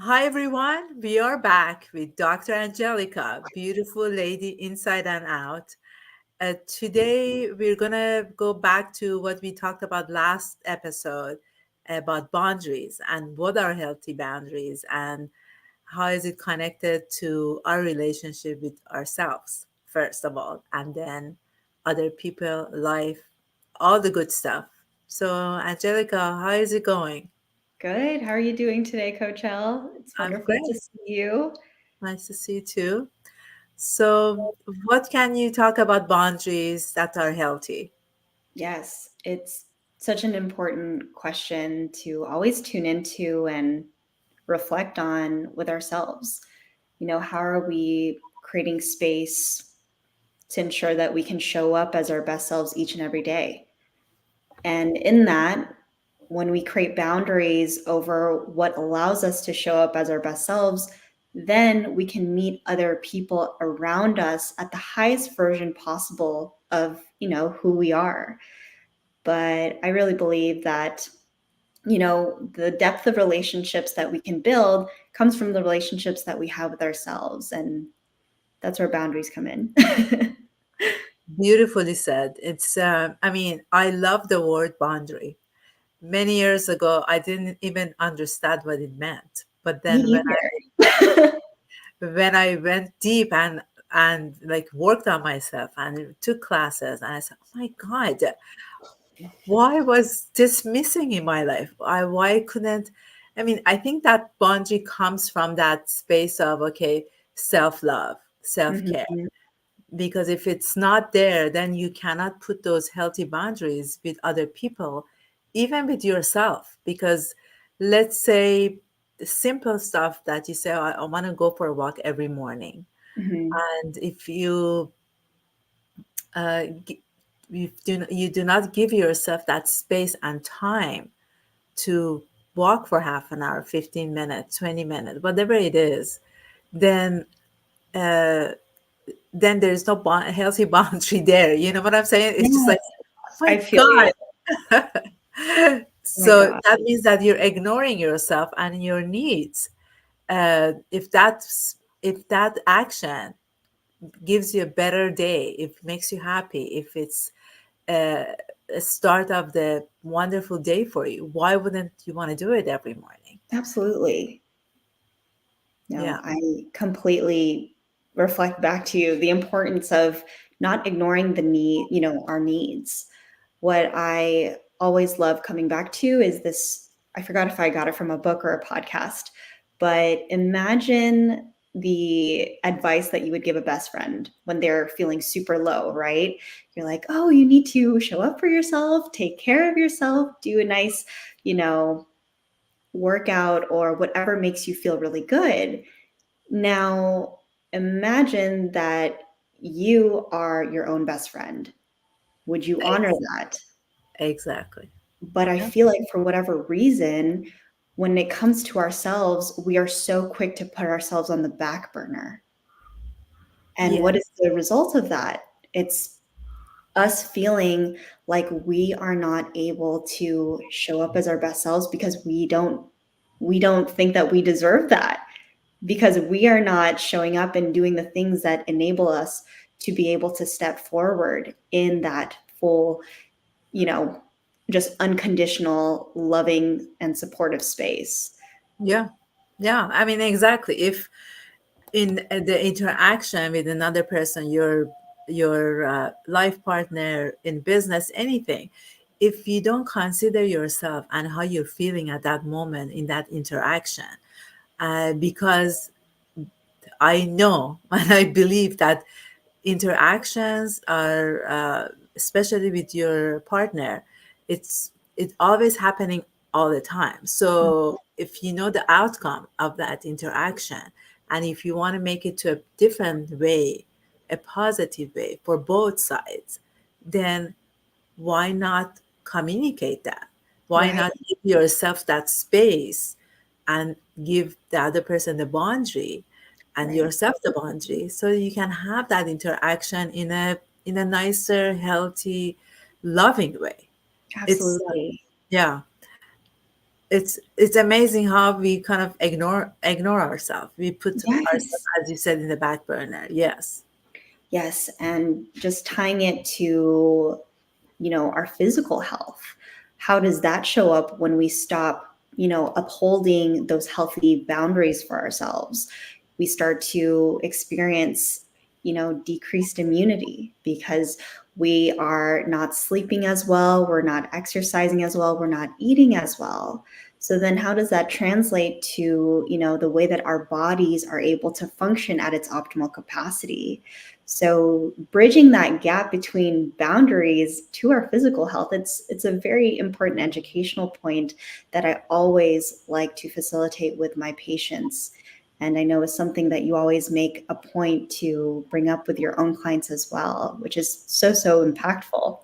Hi everyone, we are back with Dr. Angelica, beautiful lady inside and out. Today we're gonna go back to what we talked about last episode about boundaries and what are healthy boundaries and how is it connected to our relationship with ourselves, first of all, and then other people, life, all the good stuff. So, Angelica, how is it going? Good. How are you doing today, Coach Elle? It's I'm wonderful to great. see you. Nice to see you too. So, what can you talk about boundaries that are healthy? Yes, it's such an important question to always tune into and reflect on with ourselves. How are we creating space to ensure that we can show up as our best selves each and every day? And in that, when we create boundaries over what allows us to show up as our best selves, then we can meet other people around us at the highest version possible of, who we are. But I really believe that, the depth of relationships that we can build comes from the relationships that we have with ourselves. And that's where boundaries come in. Beautifully said. I love the word boundary. Many years ago, I didn't even understand what it meant. But Me then either. when I went deep and like worked on myself and took classes, and I said, "Oh my God, why was this missing in my life? Why couldn't?" I think that boundary comes from that space of okay, self love, self care, Mhm. because if it's not there, then you cannot put those healthy boundaries with other people, even with yourself. Because let's say the simple stuff that you say, I want to go for a walk every morning. Mhm. And if uh, gi- you do not give yourself that space and time to walk for half an hour, 15 minutes, 20 minutes, whatever it is, then uh, then there's no healthy boundary there. You know what I'm saying? It's just like, Yes, oh my I feel you. God. Oh my So God. that means that you're ignoring yourself and your needs. If that action gives you a better day, if it makes you happy, if it's uh, a start of the wonderful day for you, why wouldn't you want to do it every morning? Absolutely. No, Yeah. I completely reflect back to you the importance of not ignoring our needs. What I always love coming back to is this. I forgot if I got it from a book or a podcast, but imagine the advice that you would give a best friend when they're feeling super low, right? You're like, oh, you need to show up for yourself, take care of yourself, do a nice, you know, workout or whatever makes you feel really good. Now, imagine that you are your own best friend. Would you honor Ex- that? exactly. But I Yeah. feel like for whatever reason, when it comes to ourselves, we are so quick to put ourselves on the back burner. And what Yes. is the result of that? It's us feeling like we are not able to show up as our best selves because we don't think that we deserve that, because we are not showing up and doing the things that enable us to be able to step forward in that full, you know, just unconditional, loving, and supportive space. Yeah. Yeah. Exactly. If in the interaction with another person, your life partner in business, anything, if you don't consider yourself and how you're feeling at that moment in that interaction, because I know and I believe that interactions are, especially with your partner, it's always happening all the time. So if you know the outcome of that interaction, and if you want to make it to a different way, a positive way for both sides, then why not communicate that? Why Right. not give yourself that space and give the other person the boundary and Right. yourself the boundary so you can have that interaction in a nicer, healthy, loving way. It's Absolutely. yeah. It's amazing how we kind of ignore ourselves. We put ourselves, Yes. as you said, in the back burner. Yes. Yes. And just tying it to, our physical health. How does that show up when we stop, upholding those healthy boundaries for ourselves? We start to experience, decreased immunity because we are not sleeping as well, we're not exercising as well, we're not eating as well. So then how does that translate to, the way that our bodies are able to function at its optimal capacity? So bridging that gap between boundaries to our physical health, it's a very important educational point that I always like to facilitate with my patients. And I know it's something that you always make a point to bring up with your own clients as well, which is so, so impactful.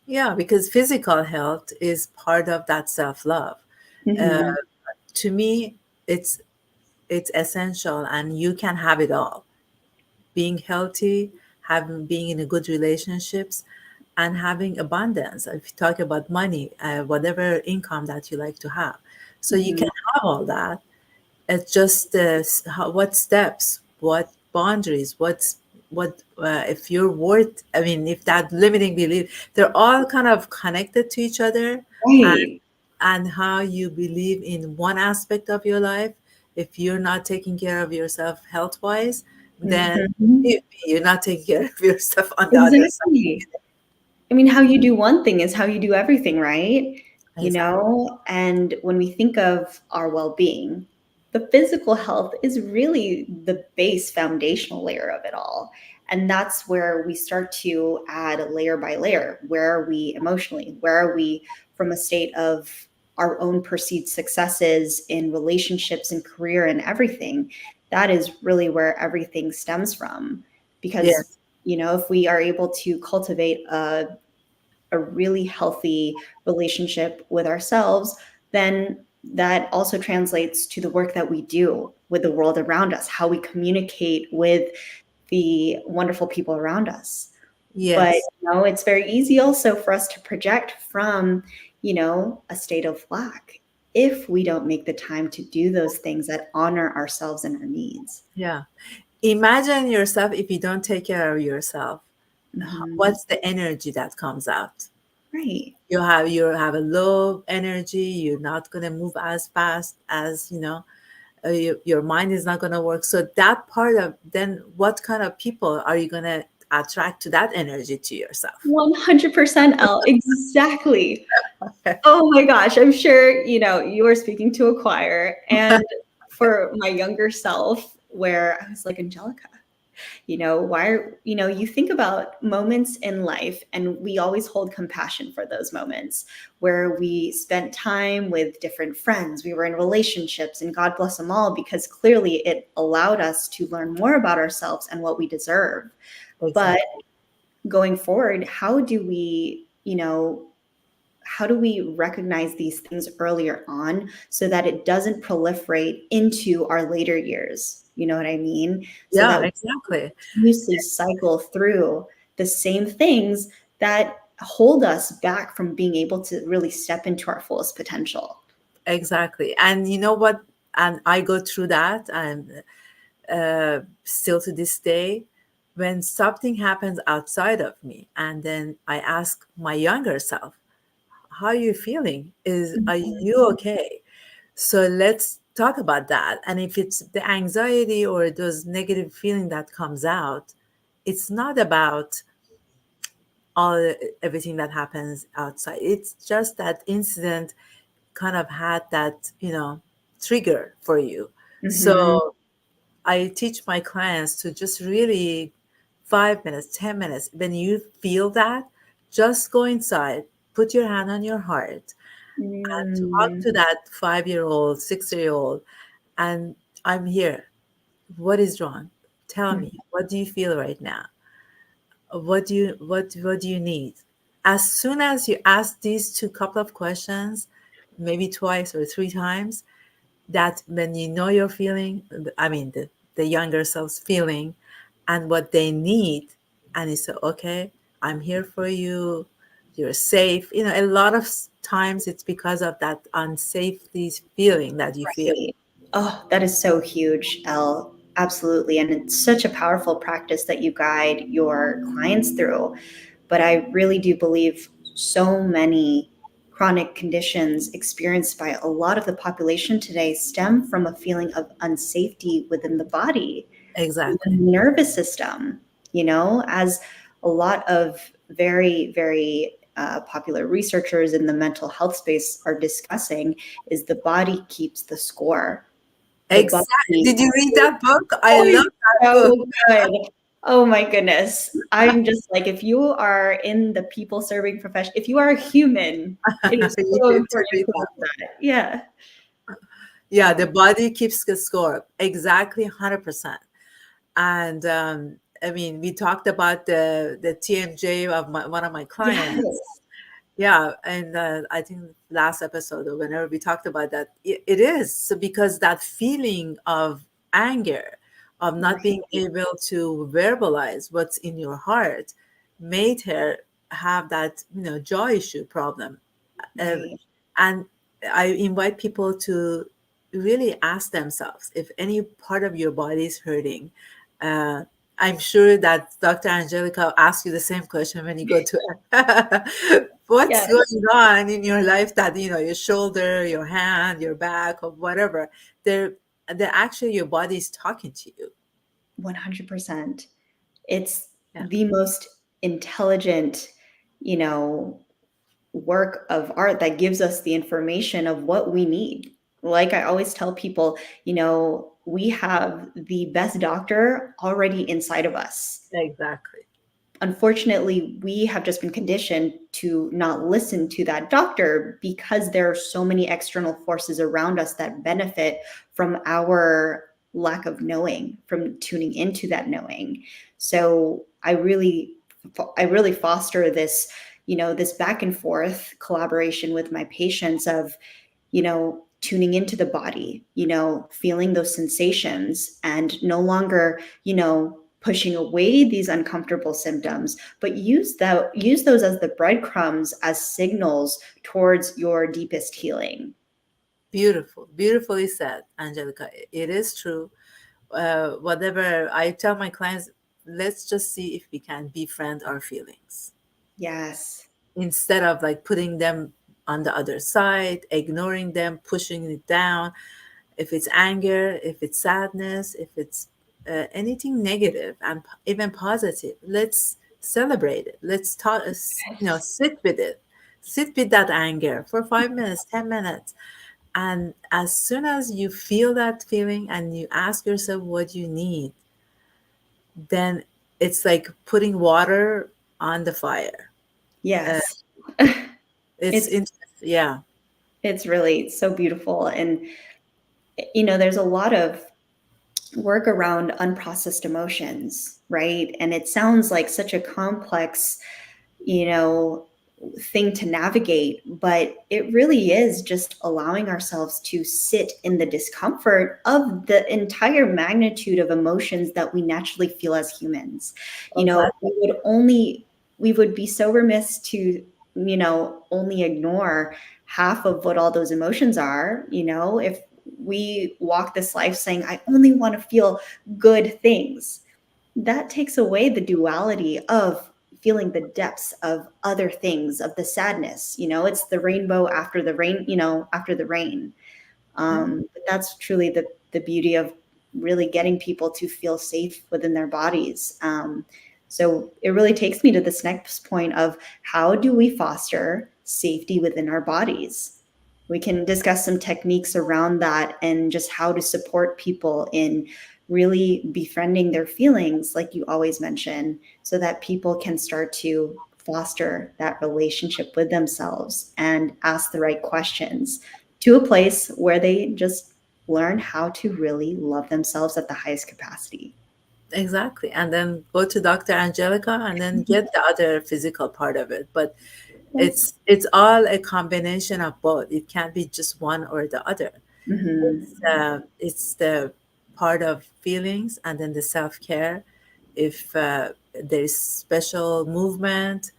Yeah, because physical health is part of that self-love. Uh, Mm-hmm. to me, it's it's essential, and you can have it all. Being healthy, having being in a good relationships, and having abundance. If you talk about money, whatever income that you like to have, so you Mm-hmm. can have all that. It's just what steps, what boundaries, what if you're worth. I mean, if that limiting belief, they're all kind of connected to each other, Right. and how you believe in one aspect of your life. If you're not taking care of yourself health wise, then Mm-hmm. you're not taking care of yourself on the other side. Exactly. I mean, how you do one thing is how you do everything, right? Exactly. And when we think of our well being, the physical health is really the base foundational layer of it all. And that's where we start to add layer by layer. Where are we emotionally? Where are we from a state of our own perceived successes in relationships and career and everything? That is really where everything stems from. Because, Yes. if we are able to cultivate a really healthy relationship with ourselves, then that also translates to the work that we do with the world around us, how we communicate with the wonderful people around us. But Yes. it's very easy also for us to project from, a state of lack if we don't make the time to do those things that honor ourselves and our needs. Yeah. Imagine yourself if you don't take care of yourself. Hmm. What's the energy that comes out? Right. You have a low energy. You're not going to move as fast as your mind is not going to work. So that part of, then what kind of people are you going to attract to that energy to yourself? 100% Elle. Exactly. Oh my gosh, I'm sure, you are speaking to a choir. And for my younger self, where I was like, Angelica, why are, you think about moments in life and we always hold compassion for those moments where we spent time with different friends, we were in relationships, and God bless them all because clearly it allowed us to learn more about ourselves and what we deserve. But Exactly. going forward, how do we recognize these things earlier on so that it doesn't proliferate into our later years? You know what I mean? So Yeah, that we exactly. continuously cycle through the same things that hold us back from being able to really step into our fullest potential. Exactly. And you know what? And I go through that, and still to this day, when something happens outside of me, and then I ask my younger self, how are you feeling? Are you Mhm. okay? So let's talk about that. And if it's the anxiety or those negative feeling that comes out, it's not about all everything that happens outside. It's just that incident kind of had that, trigger for you. Mhm. So I teach my clients to just really 5 minutes, 10 minutes, when you feel that, just go inside, put your hand on your heart, and talk Mm. to that 5-year old, 6-year old, and I'm here. What is wrong? Tell me. What do you feel right now? What do you need? As soon as you ask these two couple of questions, maybe twice or three times, that when you know your feeling, I mean the younger self's feeling and what they need, and you say, okay, I'm here for you. you're safe. A lot of times it's because of that unsafety feeling that you feel. Right. Oh, that is so huge, Elle. Absolutely. And it's such a powerful practice that you guide your clients through. But I really do believe so many chronic conditions experienced by a lot of the population today stem from a feeling of unsafety within the body, Exactly. within the nervous system, as a lot of very, very popular researchers in the mental health space are discussing, is the body keeps the score. The Exactly. body Did you read is that book? I love that book. so good. Oh my goodness. I'm just like, if you are in the people serving profession, if you are a human, it is You so need to important read to that know book. that. Yeah. Yeah, the body keeps the score. Exactly, 100%. And I mean, we talked about the TMJ of one of my clients. Yes. Yeah, and I think last episode or whenever we talked about that, it is so because that feeling of anger, of not being Right. able to verbalize what's in your heart, made her have that jaw issue problem. uh, Right. and I invite people to really ask themselves if any part of your body is hurting. Uh, I'm sure that Dr. Angelica asks you the same question when you go to her. What's Yes. going on in your life that, your shoulder, your hand, your back, or whatever, they're actually your body is talking to you. 100%. It's Yeah, the most intelligent, you know, work of art that gives us the information of what we need. Like I always tell people, we have the best doctor already inside of us. exactly. Unfortunately, we have just been conditioned to not listen to that doctor because there are so many external forces around us that benefit from our lack of knowing, from tuning into that knowing. So I really foster this, this back and forth collaboration with my patients of, tuning into the body, feeling those sensations and no longer, pushing away these uncomfortable symptoms, but use those as the breadcrumbs, as signals towards your deepest healing. Beautiful, beautifully said, Angelica. It is true. Whatever I tell my clients, let's just see if we can befriend our feelings Yes. instead of like putting them on the other side, ignoring them, pushing it down. If it's anger, if it's sadness, if it's anything negative and even positive, let's celebrate it. Let's talk, sit with it, sit with that anger for 5 minutes, 10 minutes. And as soon as you feel that feeling and you ask yourself what you need, then it's like putting water on the fire. Uh, Yes. it's it's interesting. Yeah, it's really so beautiful. And there's a lot of work around unprocessed emotions, right? And it sounds like such a complex, you know, thing to navigate, but it really is just allowing ourselves to sit in the discomfort of the entire magnitude of emotions that we naturally feel as humans. exactly. We would be so remiss to, only ignore half of what all those emotions are, if we walk this life saying, I only want to feel good things, that takes away the duality of feeling the depths of other things, of the sadness. It's the rainbow after the rain, after the rain. But that's truly the beauty of really getting people to feel safe within their bodies. So it really takes me to this next point of, how do we foster safety within our bodies? We can discuss some techniques around that and just how to support people in really befriending their feelings, like you always mention, so that people can start to foster that relationship with themselves and ask the right questions to a place where they just learn how to really love themselves at the highest capacity. Exactly. And then go to Dr. Angelica and then get the other physical part of it. But it's all a combination of both. It can't be just one or the other. Mm-hmm. It's the part of feelings and then the self-care. If there's special movement,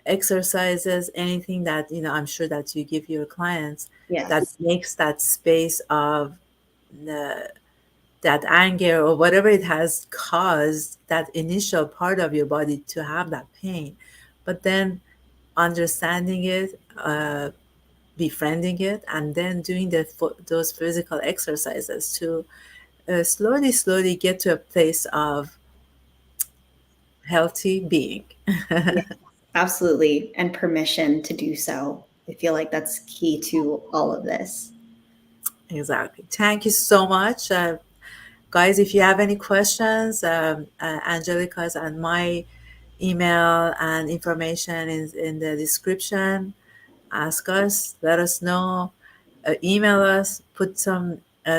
exercises, anything that, I'm sure that you give your clients that Yes. makes that space of the, that anger or whatever it has caused that initial part of your body to have that pain, but then understanding it, befriending it, and then doing those physical exercises to slowly get to a place of healthy being. Yes, absolutely. And permission to do so. I feel like that's key to all of this. Exactly. Thank you so much. Guys, if you have any questions, Angelica's and my email and information is in the description. Ask us, let us know, email us, put some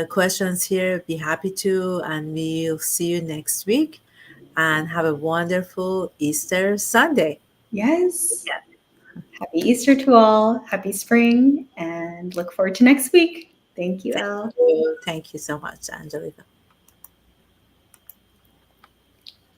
questions here. Be happy to, and we'll see you next week. And have a wonderful Easter Sunday. Yes. Happy Easter to all. Happy spring. And look forward to next week. Thank you, Elle. Thank you so much, Angelica.